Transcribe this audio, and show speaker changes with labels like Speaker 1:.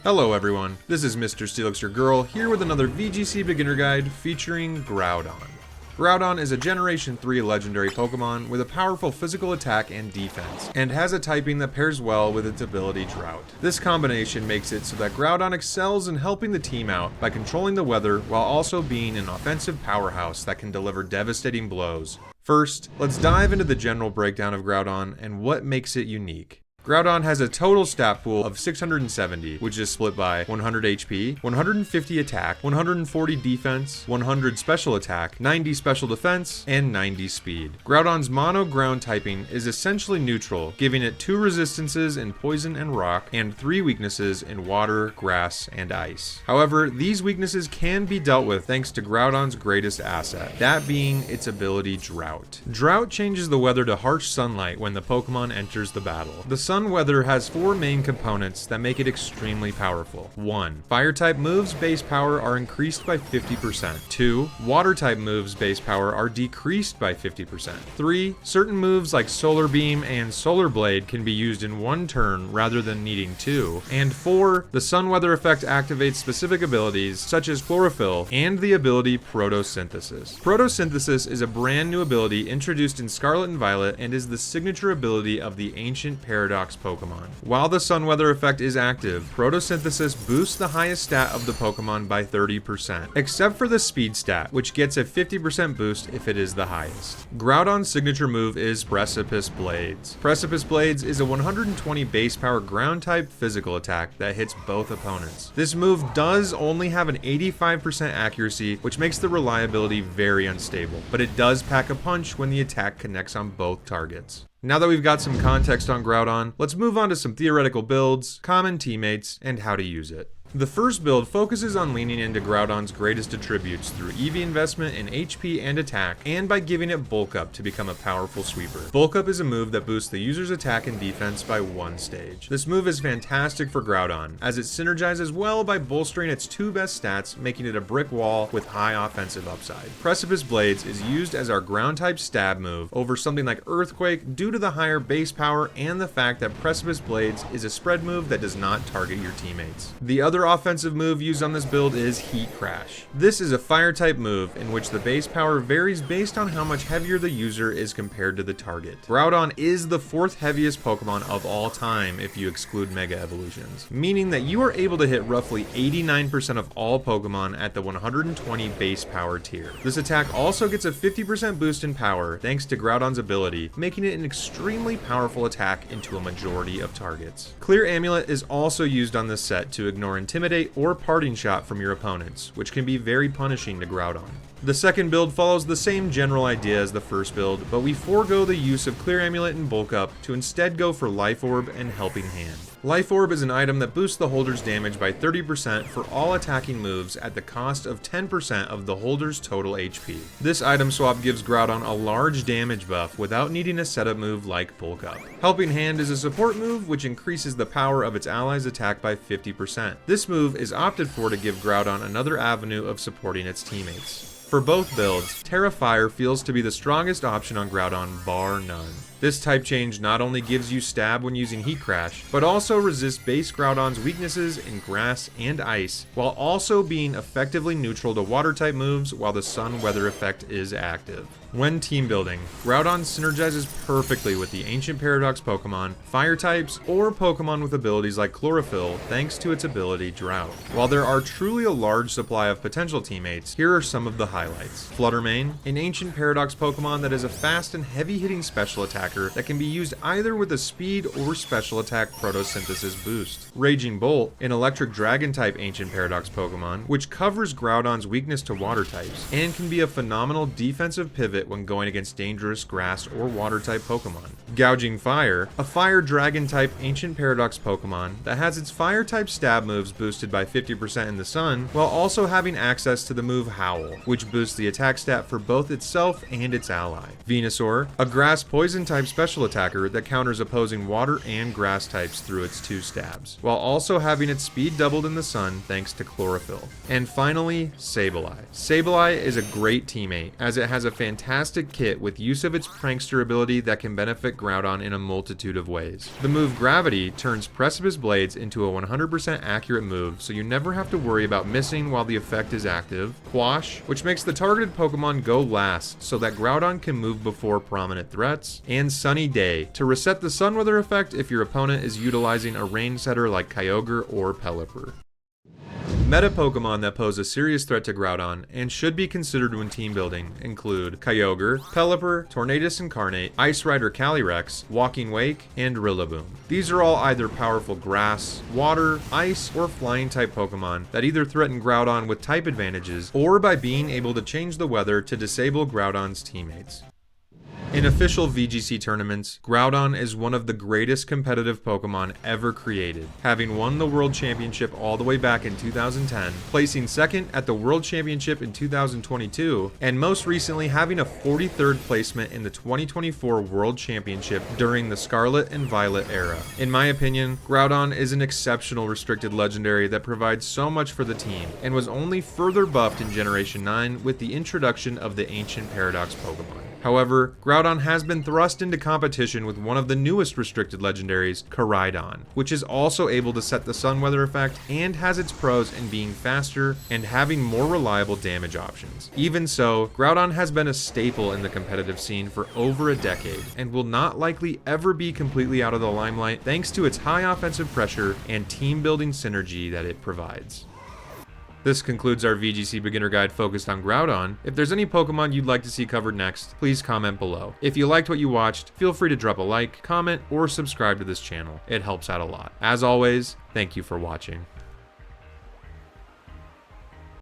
Speaker 1: Hello everyone, this is Mr. Steelix your girl, here with another VGC beginner guide featuring Groudon. Groudon is a Generation 3 legendary Pokemon with a powerful physical attack and defense, and has a typing that pairs well with its ability Drought. This combination makes it so that Groudon excels in helping the team out by controlling the weather while also being an offensive powerhouse that can deliver devastating blows. First, let's dive into the general breakdown of Groudon and what makes it unique. Groudon has a total stat pool of 670, which is split by 100 HP, 150 attack, 140 defense, 100 special attack, 90 special defense, and 90 speed. Groudon's mono ground typing is essentially neutral, giving it 2 resistances in poison and rock, and 3 weaknesses in water, grass, and ice. However, these weaknesses can be dealt with thanks to Groudon's greatest asset, that being its ability Drought. Drought changes the weather to harsh sunlight when the Pokemon enters the battle. The Sun weather has 4 main components that make it extremely powerful. 1. Fire-type moves base power are increased by 50%. 2. Water-type moves base power are decreased by 50%. 3. Certain moves like Solar Beam and Solar Blade can be used in one turn rather than needing 2. And 4. The Sun weather effect activates specific abilities such as Chlorophyll and the ability Photosynthesis. Photosynthesis is a brand new ability introduced in Scarlet and Violet and is the signature ability of the Ancient Paradox Pokemon. While the Sun weather effect is active, Photosynthesis boosts the highest stat of the Pokemon by 30%, except for the speed stat, which gets a 50% boost if it is the highest. Groudon's signature move is Precipice Blades. Precipice Blades is a 120 base power ground type physical attack that hits both opponents. This move does only have an 85% accuracy, which makes the reliability very unstable, but it does pack a punch when the attack connects on both targets. Now that we've got some context on Groudon, let's move on to some theoretical builds, common teammates, and how to use it. The first build focuses on leaning into Groudon's greatest attributes through EV investment in HP and attack, and by giving it Bulk Up to become a powerful sweeper. Bulk Up is a move that boosts the user's attack and defense by 1 stage. This move is fantastic for Groudon, as it synergizes well by bolstering its 2 best stats, making it a brick wall with high offensive upside. Precipice Blades is used as our ground-type stab move over something like Earthquake due to the higher base power and the fact that Precipice Blades is a spread move that does not target your teammates. The other offensive move used on this build is Heat Crash. This is a fire-type move in which the base power varies based on how much heavier the user is compared to the target. Groudon is the 4th heaviest Pokemon of all time if you exclude Mega Evolutions, meaning that you are able to hit roughly 89% of all Pokemon at the 120 base power tier. This attack also gets a 50% boost in power thanks to Groudon's ability, making it an extremely powerful attack into a majority of targets. Clear Amulet is also used on this set to ignore Intimidate or Parting Shot from your opponents, which can be very punishing to Groudon. The second build follows the same general idea as the first build, but we forego the use of Clear Amulet and Bulk Up to instead go for Life Orb and Helping Hand. Life Orb is an item that boosts the holder's damage by 30% for all attacking moves at the cost of 10% of the holder's total HP. This item swap gives Groudon a large damage buff without needing a setup move like Bulk Up. Helping Hand is a support move which increases the power of its allies' attack by 50%. This move is opted for to give Groudon another avenue of supporting its teammates. For both builds, Terra Fire feels to be the strongest option on Groudon, bar none. This type change not only gives you stab when using Heat Crash, but also resists base Groudon's weaknesses in grass and ice, while also being effectively neutral to water type moves while the Sun weather effect is active. When team building, Groudon synergizes perfectly with the Ancient Paradox Pokemon, Fire types, or Pokemon with abilities like Chlorophyll thanks to its ability Drought. While there are truly a large supply of potential teammates, here are some of the highlights. Fluttermane, an Ancient Paradox Pokemon that is a fast and heavy-hitting special attacker that can be used either with a speed or special attack Photosynthesis boost. Raging Bolt, an Electric Dragon-type Ancient Paradox Pokemon, which covers Groudon's weakness to water types, and can be a phenomenal defensive pivot when going against dangerous grass or water type Pokemon. Gouging Fire, a Fire Dragon type Ancient Paradox Pokemon that has its Fire type stab moves boosted by 50% in the Sun, while also having access to the move Howl, which boosts the attack stat for both itself and its ally. Venusaur, a Grass Poison type type special attacker that counters opposing water and grass types through its 2 stabs, while also having its speed doubled in the sun thanks to chlorophyll. And finally, Sableye. Sableye is a great teammate, as it has a fantastic kit with use of its prankster ability that can benefit Groudon in a multitude of ways. The move Gravity turns Precipice Blades into a 100% accurate move, so you never have to worry about missing while the effect is active. Quash, which makes the targeted Pokemon go last so that Groudon can move before prominent threats. And Sunny Day, to reset the sun weather effect if your opponent is utilizing a range setter like Kyogre or Pelipper. Meta Pokemon that pose a serious threat to Groudon and should be considered when team building include Kyogre, Pelipper, Tornadus Incarnate, Ice Rider Calyrex, Walking Wake, and Rillaboom. These are all either powerful grass, water, ice, or flying type Pokemon that either threaten Groudon with type advantages or by being able to change the weather to disable Groudon's teammates. In official VGC tournaments, Groudon is one of the greatest competitive Pokemon ever created, having won the World Championship all the way back in 2010, placing second at the World Championship in 2022, and most recently having a 43rd placement in the 2024 World Championship during the Scarlet and Violet era. In my opinion, Groudon is an exceptional restricted legendary that provides so much for the team, and was only further buffed in Generation 9 with the introduction of the Ancient Paradox Pokemon. However, Groudon has been thrust into competition with one of the newest restricted legendaries, Groudon, which is also able to set the sun weather effect and has its pros in being faster and having more reliable damage options. Even so, Groudon has been a staple in the competitive scene for over a decade and will not likely ever be completely out of the limelight thanks to its high offensive pressure and team building synergy that it provides. This concludes our VGC beginner guide focused on Groudon. If there's any Pokemon you'd like to see covered next, please comment below. If you liked what you watched, feel free to drop a like, comment, or subscribe to this channel. It helps out a lot. As always, thank you for watching.